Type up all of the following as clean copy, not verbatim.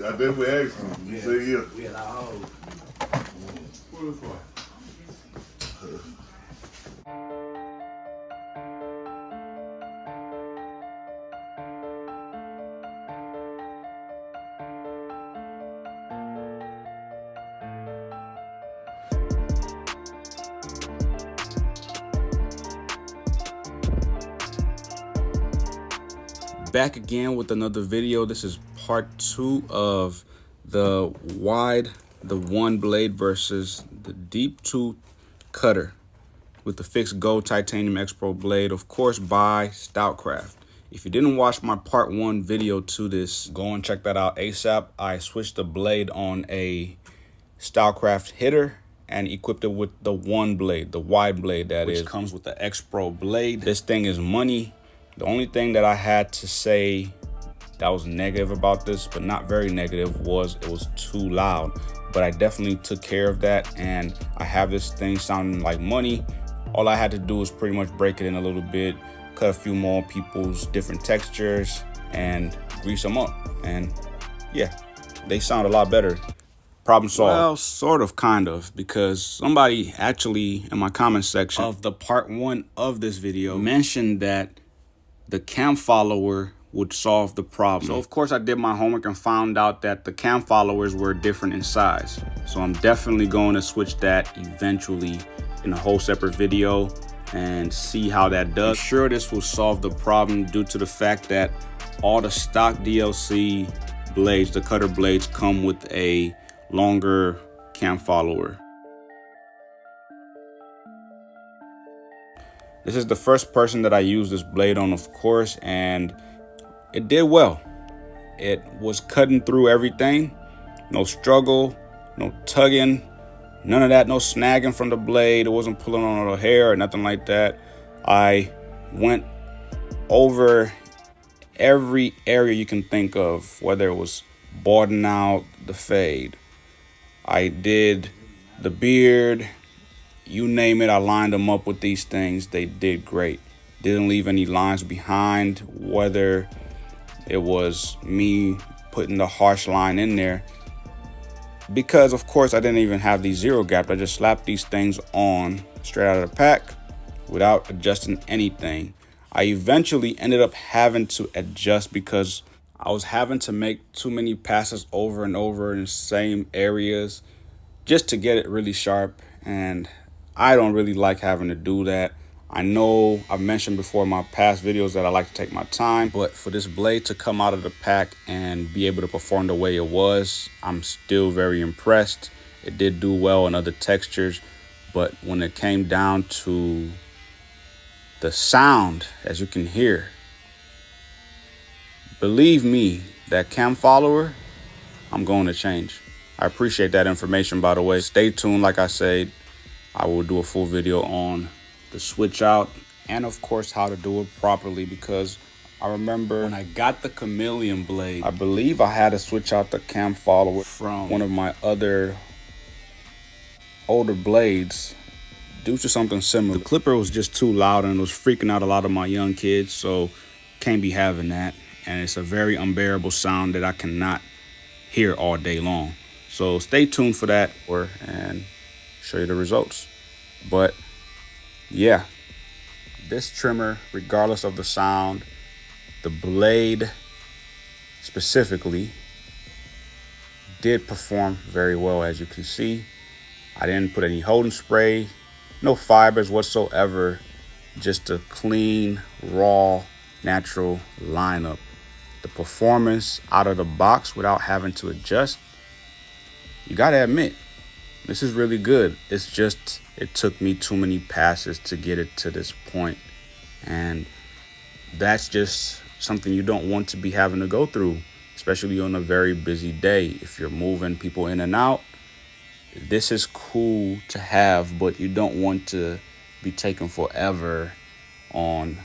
I definitely asked him. See ya. We had our whole. What is that? Back again with another video. This is part 2 of the one blade versus the deep tooth cutter with the fixed gold titanium X Pro blade, of course by Stylecraft. If you didn't watch my part 1 video to this, go and check that out ASAP. I switched the blade on a Stylecraft hitter and equipped it with the one blade, the wide blade that is, which comes with the X Pro blade. This thing is money. The only thing that I had to say that was negative about this, but not very negative, was it was too loud. But I definitely took care of that, and I have this thing sounding like money. All I had to do was pretty much break it in a little bit, cut a few more people's different textures, and grease them up. And yeah, they sound a lot better. Problem solved. Well, sort of, kind of, because somebody actually in my comment section of the part 1 of this video mentioned that the cam follower would solve the problem. So of course I did my homework and found out that the cam followers were different in size. So I'm definitely going to switch that eventually in a whole separate video and see how that does. I'm sure this will solve the problem due to the fact that all the stock DLC blades, the cutter blades, come with a longer cam follower. This is the first person that I used this blade on, of course, and it did well. It was cutting through everything. No struggle, no tugging, none of that, no snagging from the blade. It wasn't pulling on the hair or nothing like that. I went over every area you can think of, whether it was broadening out the fade. I did the beard. You name it, I lined them up with these things. They did great. Didn't leave any lines behind, whether it was me putting the harsh line in there. Because, of course, I didn't even have these zero gaps. I just slapped these things on straight out of the pack without adjusting anything. I eventually ended up having to adjust because I was having to make too many passes over and over in the same areas just to get it really sharp. And I don't really like having to do that. I know I've mentioned before in my past videos that I like to take my time, but for this blade to come out of the pack and be able to perform the way it was, I'm still very impressed. It did do well in other textures, but when it came down to the sound, as you can hear, believe me, that cam follower, I'm going to change. I appreciate that information, by the way. Stay tuned, like I said. I will do a full video on the switch out and of course how to do it properly, because I remember when I got the chameleon blade, I believe I had to switch out the cam follower from one of my other older blades due to something similar. The clipper was just too loud and it was freaking out a lot of my young kids, so can't be having that. And it's a very unbearable sound that I cannot hear all day long. So stay tuned for that and show you the results. But yeah, this trimmer, regardless of the sound, the blade specifically did perform very well. As you can see, I didn't put any holding spray, no fibers whatsoever, just a clean, raw, natural lineup. The performance out of the box without having to adjust, you gotta admit, this is really good. It's just, it took me too many passes to get it to this point. And that's just something you don't want to be having to go through, especially on a very busy day. If you're moving people in and out, this is cool to have, but you don't want to be taking forever on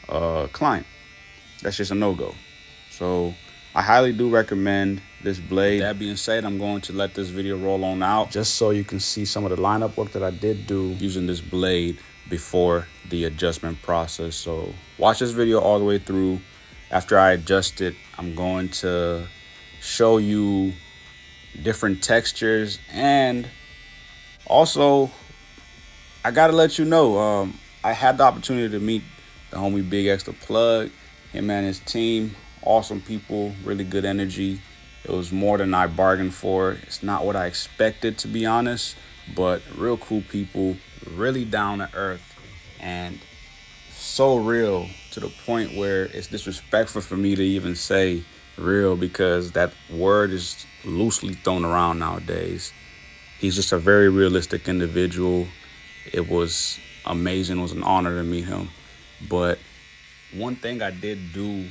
a client. That's just a no-go. So I highly do recommend this blade. That being said, I'm going to let this video roll on out just so you can see some of the lineup work that I did do using this blade before the adjustment process. So watch this video all the way through. After I adjust it, I'm going to show you different textures. And also, I gotta let you know, I had the opportunity to meet the homie Big X the Plug, him and his team. Awesome people, really good energy. It was more than I bargained for. It's not what I expected, to be honest, but real cool people, really down to earth, and so real to the point where it's disrespectful for me to even say real, because that word is loosely thrown around nowadays. He's just a very realistic individual. It was amazing. It was an honor to meet him. But one thing I did do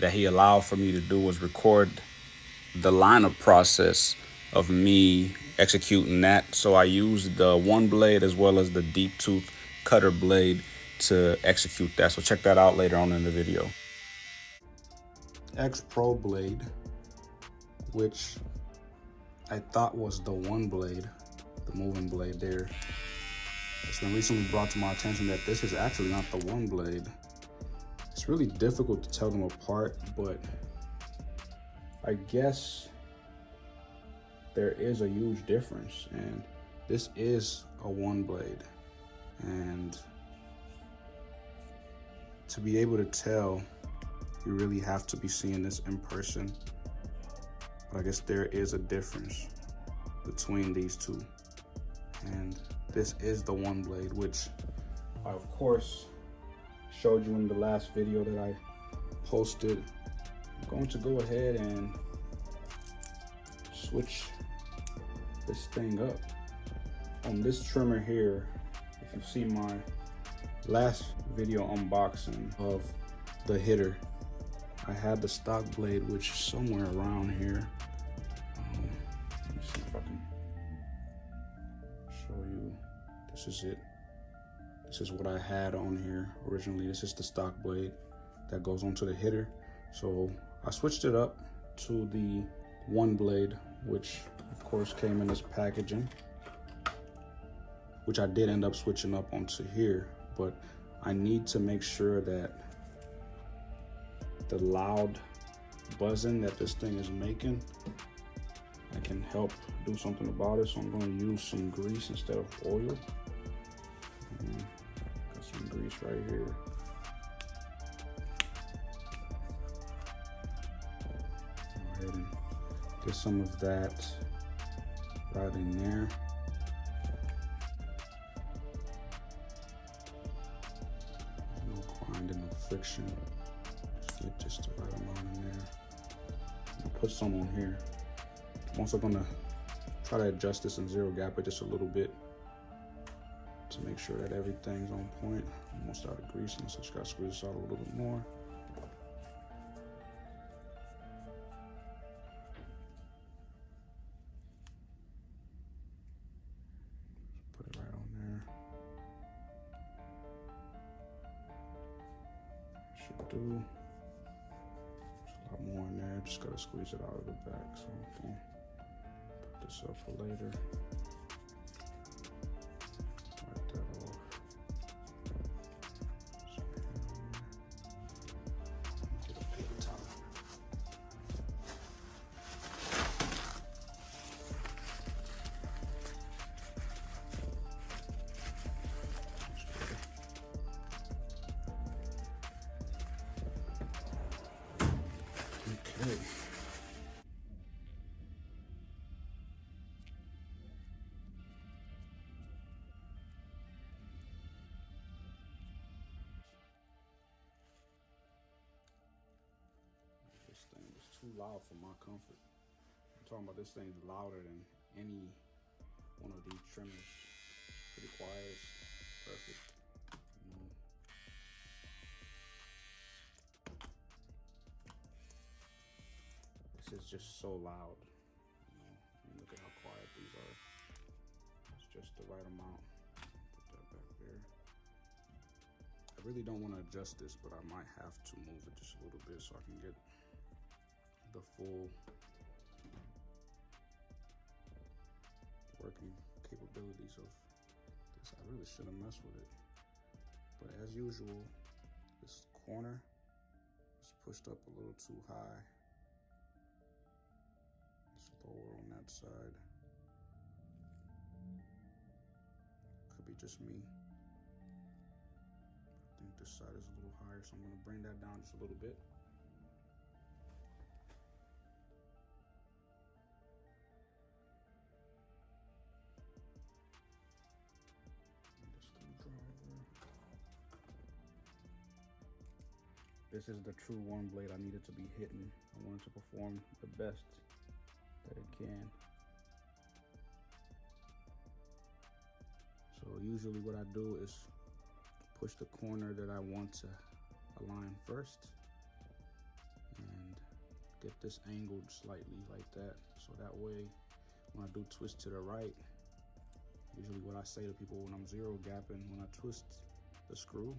that he allowed for me to do was record the lineup process of me executing that. So I used the one blade as well as the deep tooth cutter blade to execute that. So check that out later on in the video. X Pro blade, which I thought was the one blade, the moving blade there. It's been recently brought to my attention that this is actually not the one blade. It's really difficult to tell them apart, but I guess there is a huge difference, and this is a one blade. And to be able to tell, you really have to be seeing this in person. But I guess there is a difference between these two. And this is the one blade, which I of course showed you in the last video that I posted. I'm going to go ahead and switch this thing up. On this trimmer here, if you see my last video unboxing of the hitter, I had the stock blade, which is somewhere around here. Let me see if I can show you. This is it. This is what I had on here originally. This is the stock blade that goes onto the hitter. So I switched it up to the one blade, which of course came in this packaging, which I did end up switching up onto here. But I need to make sure that the loud buzzing that this thing is making, I can help do something about it. So I'm going to use some grease instead of oil. Got some grease right here. Go ahead and get some of that right in there. No grinding, no friction. Get just the right amount in there. I'll put some on here. I'm also gonna try to adjust this and zero gap it just a little bit to make sure that everything's on point. Almost out of grease, and so just gotta squeeze this out a little bit more. Put it right on there. Should do. A lot more in there, just gotta squeeze it out of the back so I can put this up for later. Wipe that off. Get a paper towel. Okay. This thing is too loud for my comfort. I'm talking about this thing's louder than any one of these trimmers. Pretty quiet, it's perfect. You know. This is just so loud. You know, I mean, look at how quiet these are. It's just the right amount. Put that back there. I really don't want to adjust this, but I might have to move it just a little bit so I can get the full working capabilities of this. I really shouldn't mess with it. But as usual, this corner is pushed up a little too high. that side. Could be just me. I think this side is a little higher, so I'm gonna bring that down just a little bit. And the screwdriver. This is the true one blade I needed to be hitting. I wanted to perform the best that it can. So usually what I do is push the corner that I want to align first and get this angled slightly like that. So that way, when I do twist to the right, usually what I say to people when I'm zero gapping, when I twist the screw,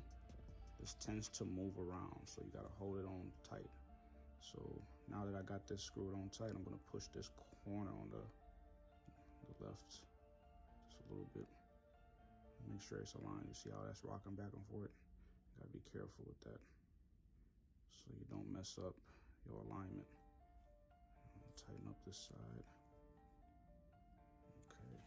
this tends to move around. So you gotta hold it on tight. So now that I got this screwed on tight, I'm gonna push this corner on the left just a little bit. Make sure it's aligned. You see how that's rocking back and forth? You gotta be careful with that so you don't mess up your alignment. Tighten up this side. Okay.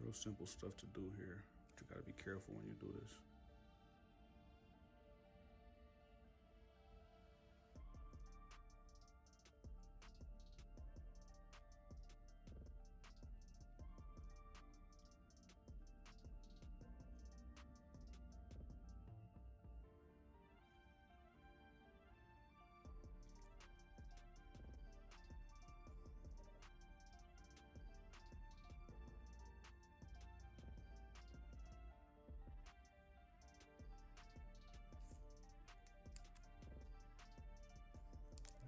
Real simple stuff to do here, but you gotta be careful when you do this.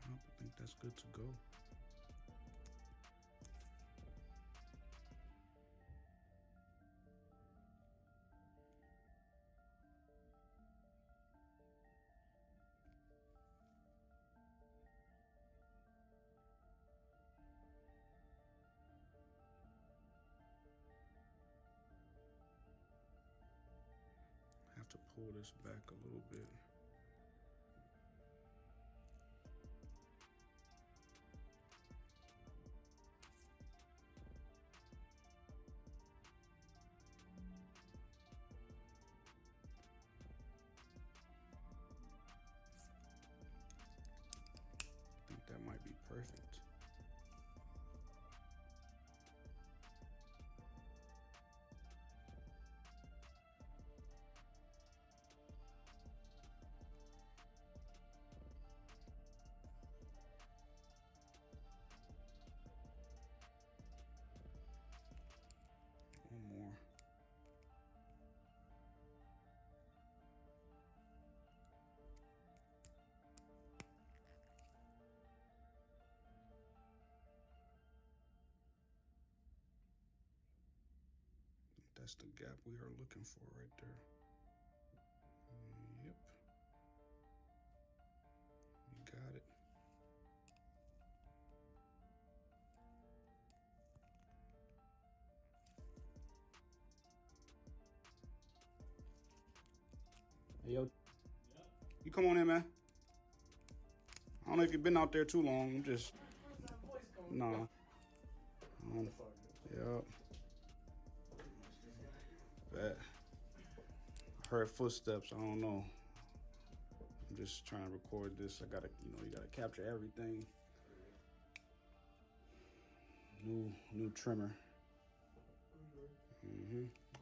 I think that's good to go. I have to pull this back a little bit. I think that might be perfect. One more. That's the gap we are looking for right there. Yep. You got it. Hey, yo. Yeah. You come on in, man. I don't know if you've been out there too long. I'm just... Nah. Yep. That. I heard footsteps. I don't know. I'm just trying to record this. I gotta, you gotta capture everything. New trimmer.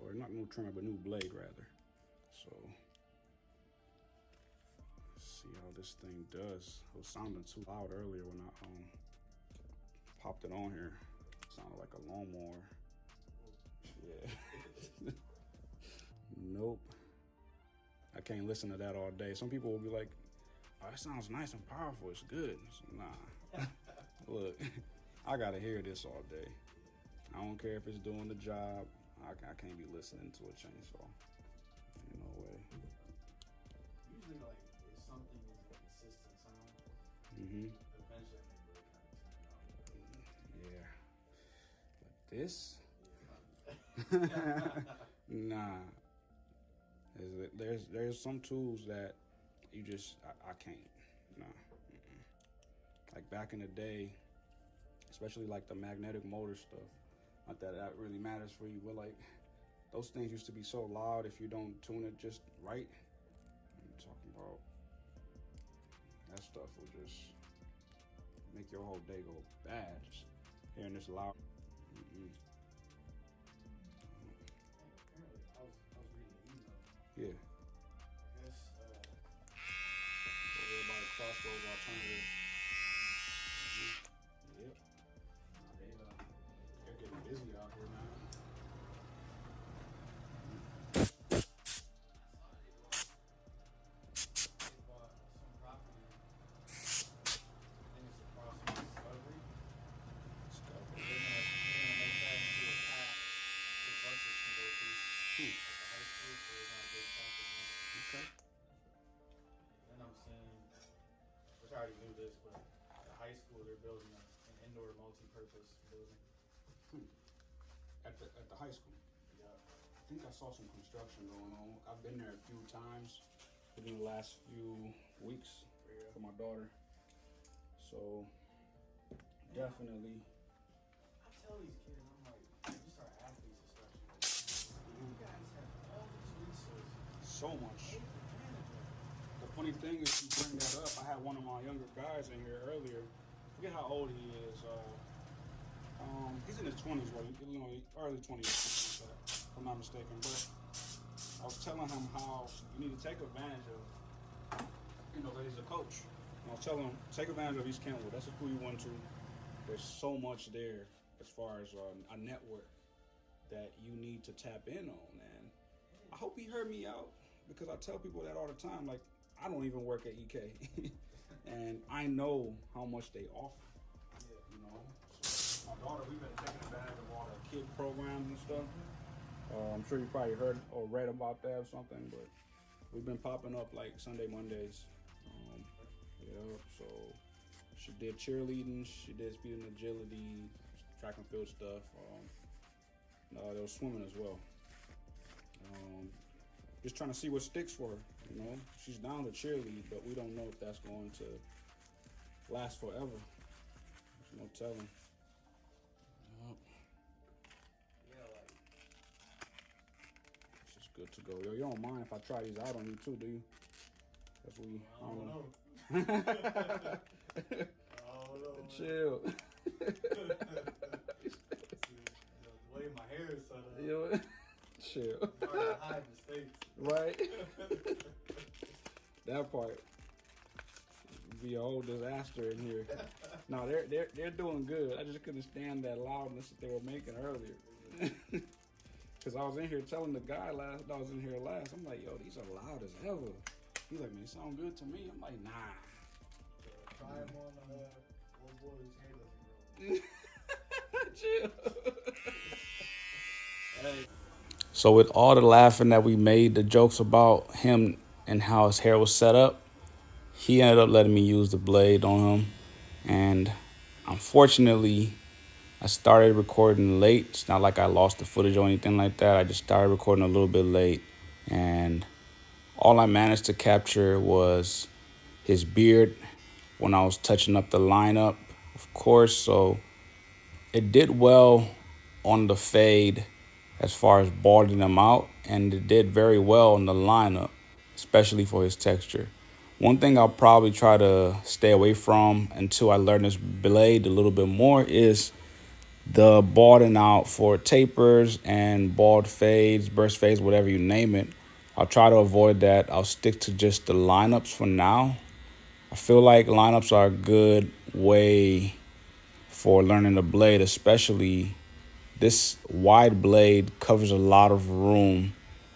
Or not new trimmer, but new blade rather. So, let's see how this thing does. It was sounding too loud earlier when I popped it on here. It sounded like a lawnmower. Yeah. Nope. I can't listen to that all day. Some people will be like, Oh, that sounds nice and powerful. It's good. Nah. Look, I gotta hear this all day. I don't care if it's doing the job. I can't be listening to a chainsaw. Ain't no way. Usually, like, if something is a consistent sound, Mm-hmm. eventually I think it'll kind of turn it out. Yeah. But this? Nah. There's some tools that you just I can't. Nah. Mm-mm. Like back in the day, especially like the magnetic motor stuff. Not that that really matters for you, but like those things used to be so loud if you don't tune it just right. I'm talking about that stuff will just make your whole day go bad. Just hearing this loud. Mm-mm. Apparently, I was reading the email. Yeah. I guess, Everybody crossroads alternative. Yep. They're getting busy out here now. they bought some property. I think it's across from Discovery. Let's go. They're gonna make that into a path where buses can go through. At the high school, so there's not a big traffic jam. Okay. Then I'm seeing, which I already knew this, but at the high school they're building an indoor multi-purpose building. At the high school. Yeah. I think I saw some construction going on. I've been there a few times within the last few weeks for my daughter. So definitely. I tell these kids, I'm like, these are athletes especially. You guys have all these resources. So much. Take advantage of it. The funny thing is, you bring that up. I had one of my younger guys in here earlier. I forget how old he is. He's in his 20s, well, early 20s, if I'm not mistaken. But I was telling him how you need to take advantage of, that he's a coach. And I was telling him, take advantage of East Kentwood. That's a school you went to. There's so much there as far as a network that you need to tap in on. And I hope he heard me out, because I tell people that all the time. Like, I don't even work at EK, and I know how much they offer. So my daughter, we've been taking advantage of all the kid programs and stuff. I'm sure you probably heard or read about that or something, but we've been popping up like Sunday, Mondays. So she did cheerleading, she did speed and agility, track and field stuff. There was swimming as well. Just trying to see what sticks for her. She's down to cheerlead, but we don't know if that's going to last forever. There's no telling. Yeah, like, It's just good to go. Yo, you don't mind if I try these out on you too, do you? That's what I don't know. Chill. The way my hair is set up. Yo, chill. It's hard to hide mistakes. Right? That part. Be a whole disaster in here. No, they're doing good. I just couldn't stand that loudness that they were making earlier. Cause I was in here telling the guy that was in here last. I'm like, yo, these are loud as ever. He's like, man, it sound good to me. I'm like, nah. Try them on old boy whose hair doesn't grow. Chill. Hey. So with all the laughing that we made, the jokes about him and how his hair was set up, he ended up letting me use the blade on him. And unfortunately, I started recording late. It's not like I lost the footage or anything like that. I just started recording a little bit late. And all I managed to capture was his beard when I was touching up the lineup, of course. So it did well on the fade as far as balding him out, and it did very well on the lineup, especially for his texture. One thing I'll probably try to stay away from until I learn this blade a little bit more is the balding out for tapers and bald fades, burst fades, whatever you name it. I'll try to avoid that. I'll stick to just the lineups for now. I feel like lineups are a good way for learning the blade, especially this wide blade covers a lot of room,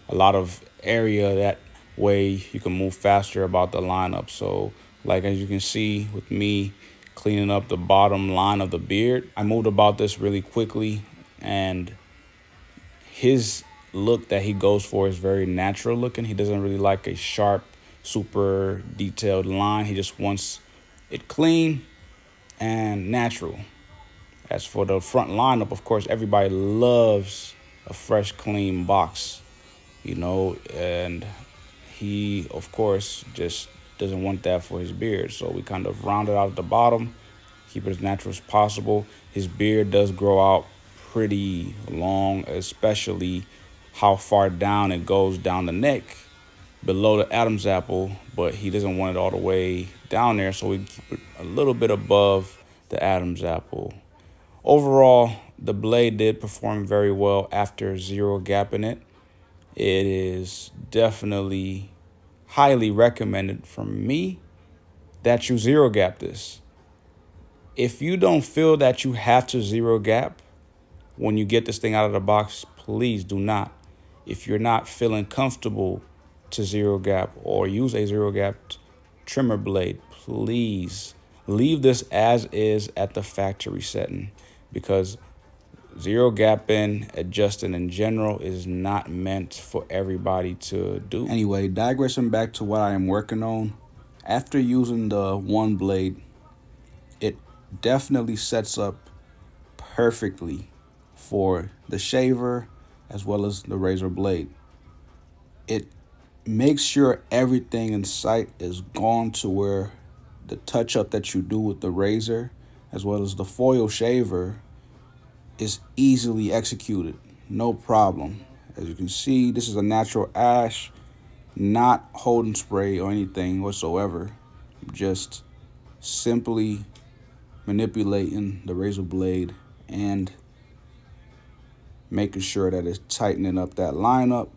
a lot of area. That way you can move faster about the lineup. So Like as you can see with me cleaning up the bottom line of the beard, I moved about this really quickly, and his look that he goes for is very natural looking. He doesn't really like a sharp, super detailed line. He just wants it clean and natural. As for the front lineup, of course, everybody loves a fresh, clean box, and he, of course, just doesn't want that for his beard. So we kind of round it out at the bottom, keep it as natural as possible. His beard does grow out pretty long, especially how far down it goes down the neck below the Adam's apple, but he doesn't want it all the way down there, so we keep it a little bit above the Adam's apple. Overall, the blade did perform very well after zero gapping it. It is definitely highly recommended from me that you zero gap this. If you don't feel that you have to zero gap when you get this thing out of the box, please do not. If you're not feeling comfortable to zero gap or use a zero gap trimmer blade, please leave this as is at the factory setting, because zero gapping, adjusting in general is not meant for everybody to do. Anyway, digressing back to what I am working on, after using the one blade, it definitely sets up perfectly for the shaver as well as the razor blade. It makes sure everything in sight is gone to where the touch up that you do with the razor as well as the foil shaver is easily executed, no problem. As you can see, this is a natural ash, not holding spray or anything whatsoever, just simply manipulating the razor blade and making sure that it's tightening up that lineup.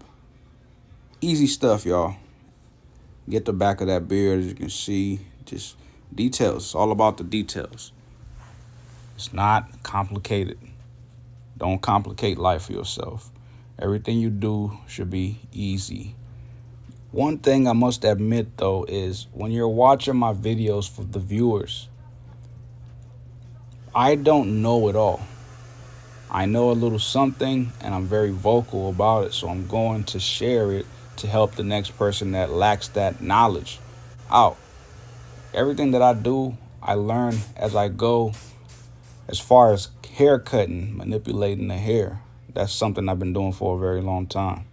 Easy stuff, y'all. Get the back of that beard, as you can see, just details. It's all about the details. It's not complicated. Don't complicate life for yourself. Everything you do should be easy. One thing I must admit, though, is when you're watching my videos for the viewers, I don't know it all. I know a little something, and I'm very vocal about it, so I'm going to share it to help the next person that lacks that knowledge out. Everything that I do, I learn as I go. As far as hair cutting, manipulating the hair, that's something I've been doing for a very long time.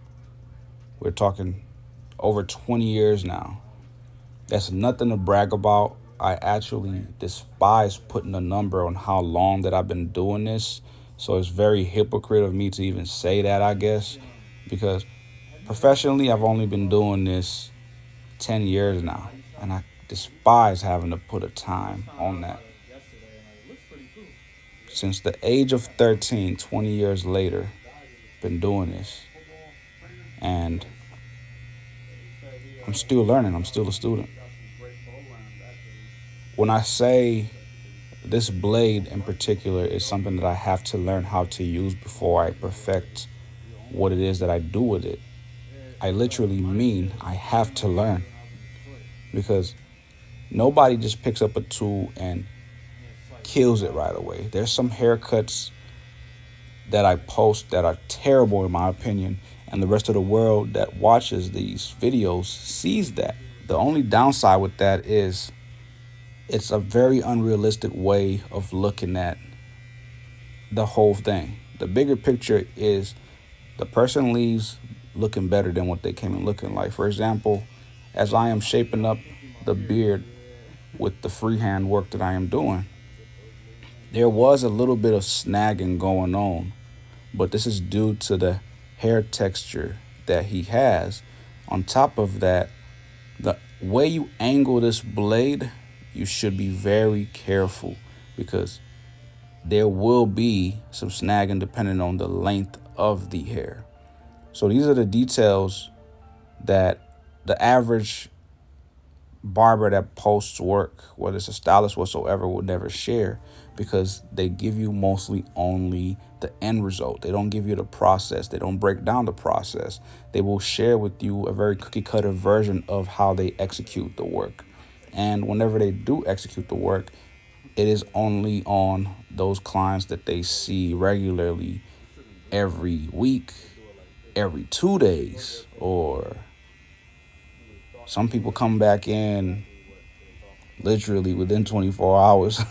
We're talking over 20 years now. That's nothing to brag about. I actually despise putting a number on how long that I've been doing this. So it's very hypocrite of me to even say that, I guess, because professionally, I've only been doing this 10 years now, and I despise having to put a time on that. Since the age of 13, 20 years later, been doing this, and I'm still learning. I'm still a student. When I say this blade in particular is something that I have to learn how to use before I perfect what it is that I do with it, I literally mean I have to learn, because nobody just picks up a tool and kills it right away. There's some haircuts that I post that are terrible in my opinion, and the rest of the world that watches these videos sees that. The only downside with that is it's a very unrealistic way of looking at the whole thing. The bigger picture is the person leaves looking better than what they came in looking like. For example, as I am shaping up the beard with the freehand work that I am doing, there was a little bit of snagging going on, but this is due to the hair texture that he has. On top of that, the way you angle this blade, you should be very careful, because there will be some snagging depending on the length of the hair. So these are the details that the average barber that posts work, whether it's a stylist whatsoever, would never share, because they give you mostly only the end result. They don't give you the process. They don't break down the process. They will share with you a very cookie cutter version of how they execute the work. And whenever they do execute the work, it is only on those clients that they see regularly every week, every 2 days, or some people come back in literally within 24 hours.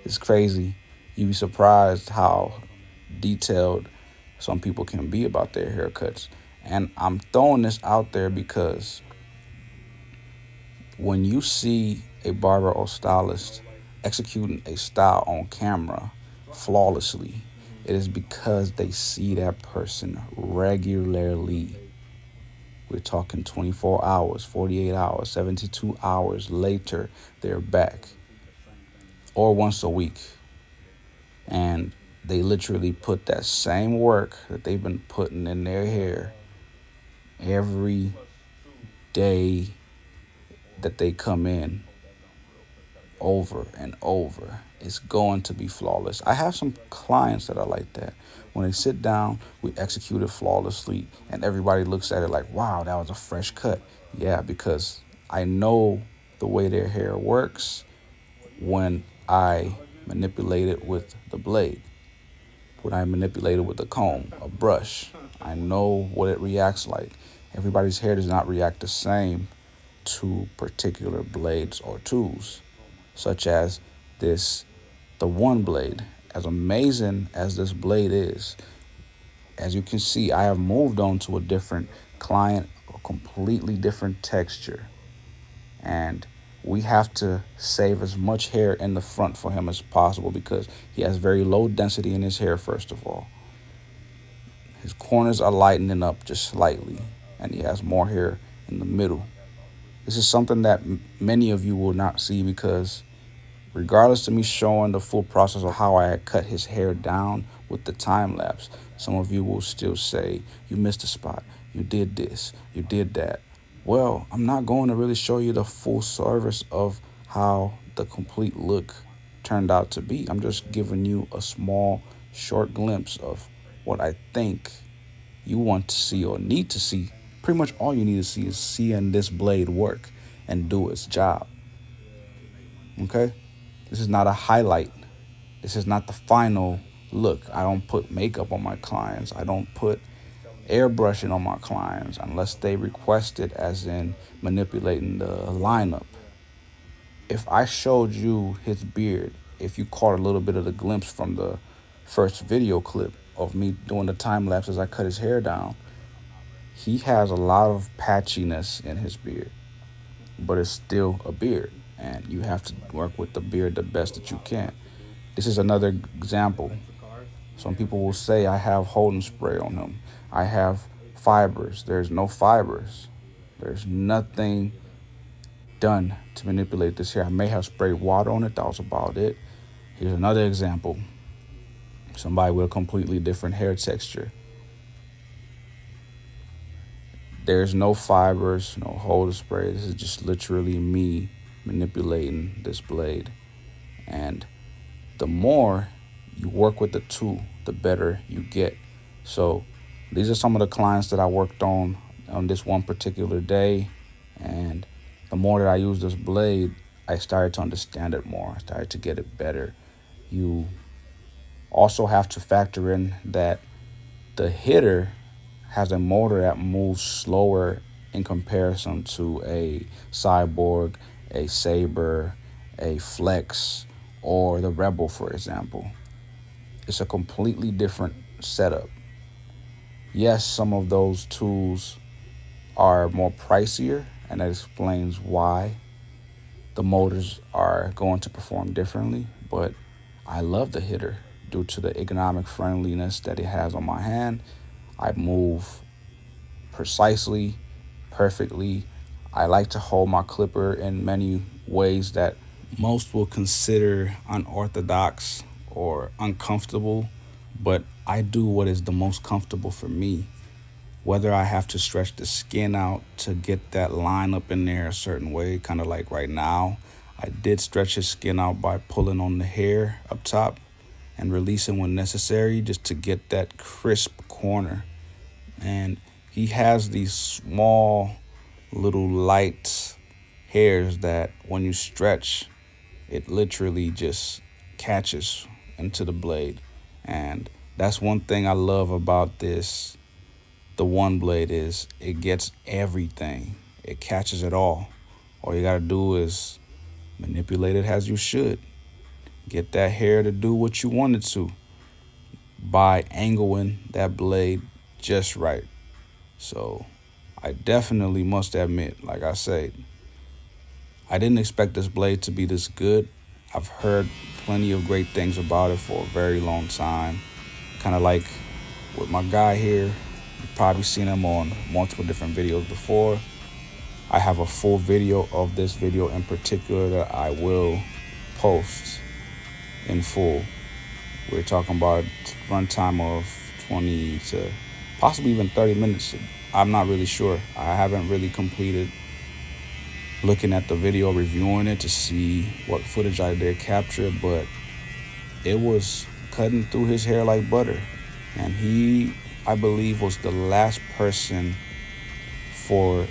It's crazy. You'd be surprised how detailed some people can be about their haircuts. And I'm throwing this out there because when you see a barber or stylist executing a style on camera flawlessly, it is because they see that person regularly. We're talking 24 hours, 48 hours, 72 hours later, they're back. Or once a week. And they literally put that same work that they've been putting in their hair every day that they come in, over and over. It's going to be flawless. I have some clients that are like that. When they sit down, we execute it flawlessly, and everybody looks at it like, wow, that was a fresh cut. Yeah, because I know the way their hair works when I manipulate it with the blade, when I manipulate it with a comb, a brush. I know what it reacts like. Everybody's hair does not react the same to particular blades or tools, such as the one blade. As amazing as this blade is, as you can see, I have moved on to a different client, a completely different texture. And we have to save as much hair in the front for him as possible because he has very low density in his hair, first of all. His corners are lightening up just slightly, and he has more hair in the middle. This is something that many of you will not see because regardless of me showing the full process of how I had cut his hair down with the time lapse, some of you will still say, you missed a spot, you did this, you did that. Well, I'm not going to really show you the full service of how the complete look turned out to be. I'm just giving you a small, short glimpse of what I think you want to see or need to see. Pretty much all you need to see is seeing this blade work and do its job. Okay? This is not a highlight. This is not the final look. I don't put makeup on my clients. I don't put airbrushing on my clients unless they request it, as in manipulating the lineup. If I showed you his beard, if you caught a little bit of the glimpse from the first video clip of me doing the time lapse as I cut his hair down, he has a lot of patchiness in his beard, but it's still a beard, and you have to work with the beard the best that you can. This is another example. Some people will say I have holding spray on him. I have fibers. There's no fibers. There's nothing done to manipulate this hair. I may have sprayed water on it. That was about it. Here's another example. Somebody with a completely different hair texture. There's no fibers, no holder spray. This is just literally me manipulating this blade. And the more you work with the tool, the better you get. So these are some of the clients that I worked on this one particular day. And the more that I use this blade, I started to understand it more. I started to get it better. You also have to factor in that the hitter has a motor that moves slower in comparison to a Cyborg, a Saber, a Flex, or the Rebel, for example. It's a completely different setup. Yes, some of those tools are more pricier, and that explains why the motors are going to perform differently, but I love the hitter due to the ergonomic friendliness that it has on my hand. I move precisely, perfectly. I like to hold my clipper in many ways that most will consider unorthodox or uncomfortable, but I do what is the most comfortable for me. Whether I have to stretch the skin out to get that line up in there a certain way, kind of like right now, I did stretch his skin out by pulling on the hair up top and releasing when necessary just to get that crisp corner. And he has these small little light hairs that when you stretch, it literally just catches into the blade. And that's one thing I love about this, the one blade, is it gets everything. It catches it all. All you gotta do is manipulate it as you should. Get that hair to do what you want it to by angling that blade just right. So I definitely must admit, like I said, I didn't expect this blade to be this good. I've heard plenty of great things about it for a very long time. Kind of like with my guy here, you've probably seen him on multiple different videos before. I have a full video of this video in particular that I will post in full. We're talking about a runtime of 20 to possibly even 30 minutes. I'm not really sure. I haven't really completed looking at the video, reviewing it to see what footage I did capture, but it was cutting through his hair like butter. And he, I believe, was the last person for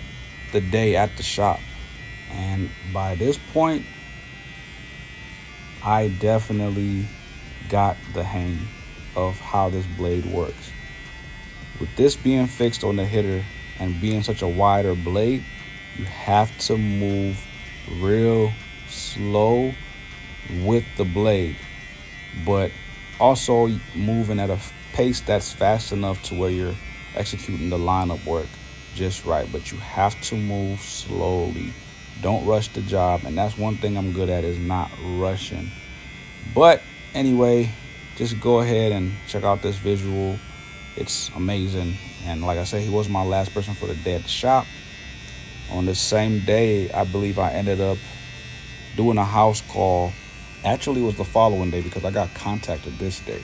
the day at the shop. And by this point, I definitely got the hang of how this blade works. With this being fixed on the hitter and being such a wider blade, you have to move real slow with the blade, but also moving at a pace that's fast enough to where you're executing the lineup work just right. But you have to move slowly. Don't rush the job, and that's one thing I'm good at, is not rushing. But anyway, just go ahead and check out this visual. It's amazing. And like I said, he was my last person for the day at the shop. On the same day, I believe I ended up doing a house call. Actually, it was the following day because I got contacted this day.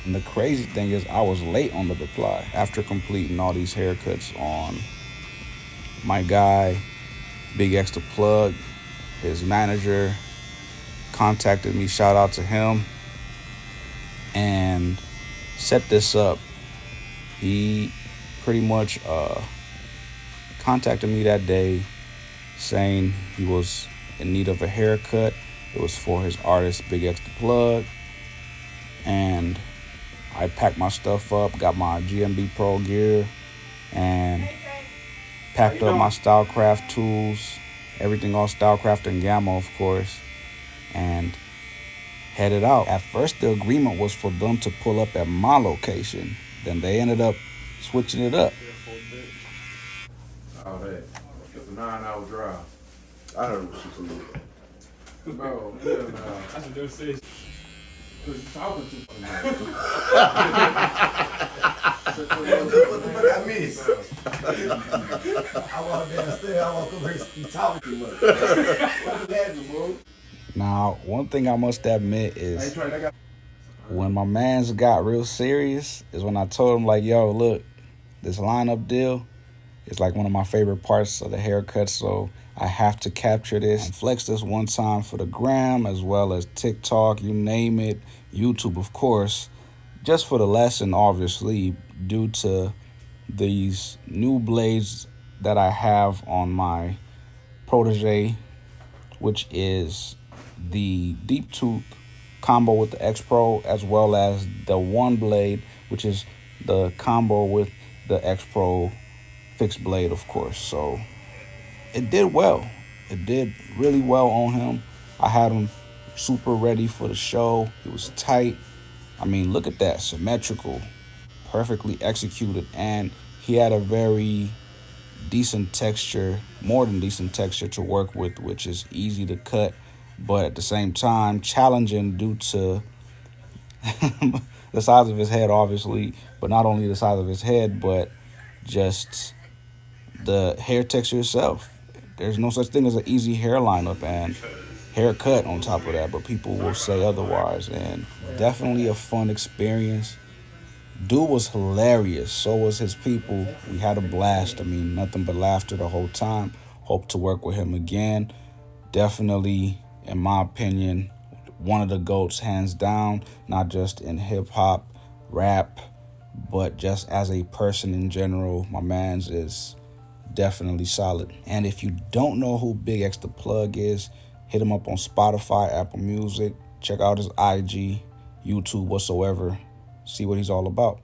And the crazy thing is I was late on the reply after completing all these haircuts on my guy, Big X the Plug. His manager contacted me, shout out to him, and set this up. He pretty much contacted me that day saying he was in need of a haircut. It was for his artist, Big X the Plug. And I packed my stuff up, got my GMB Pro gear, and packed up my Stylecraft tools, everything all Stylecraft and Gamma, of course, and headed out. At first, the agreement was for them to pull up at my location. Then they ended up switching it up. All that. It's a 9-hour drive. I heard what she said. Bro, hell no. That's what they say. Cause you talking too much. What the fuck I miss? I walk downstairs, I walk over here, you talking too much. What's happening, bro? Now, one thing I must admit is when my mans got real serious is when I told him, like, yo, look, this lineup deal is like one of my favorite parts of the haircut, so I have to capture this and flex this one time for the gram as well as TikTok, you name it, YouTube, of course, just for the lesson, obviously, due to these new blades that I have on my protege, which is the deep tooth combo with the X Pro, as well as the one blade, which is the combo with the X Pro fixed blade, of course. So it did well. It did really well on him. I had him super ready for the show. It was tight. I mean, look at that, symmetrical, perfectly executed, and he had a very decent texture, more than decent texture to work with, which is easy to cut, but at the same time challenging due to the size of his head, obviously, but not only the size of his head, but just the hair texture itself. There's no such thing as an easy hair lineup and haircut on top of that, but people will say otherwise. And definitely a fun experience. Dude was hilarious. So was his people. We had a blast. I mean, nothing but laughter the whole time. Hope to work with him again. Definitely, in my opinion, one of the GOATs, hands down, not just in hip-hop, rap, but just as a person in general. My man's is definitely solid. And if you don't know who Big X the Plug is, hit him up on Spotify, Apple Music. Check out his IG, YouTube, whatsoever. See what he's all about.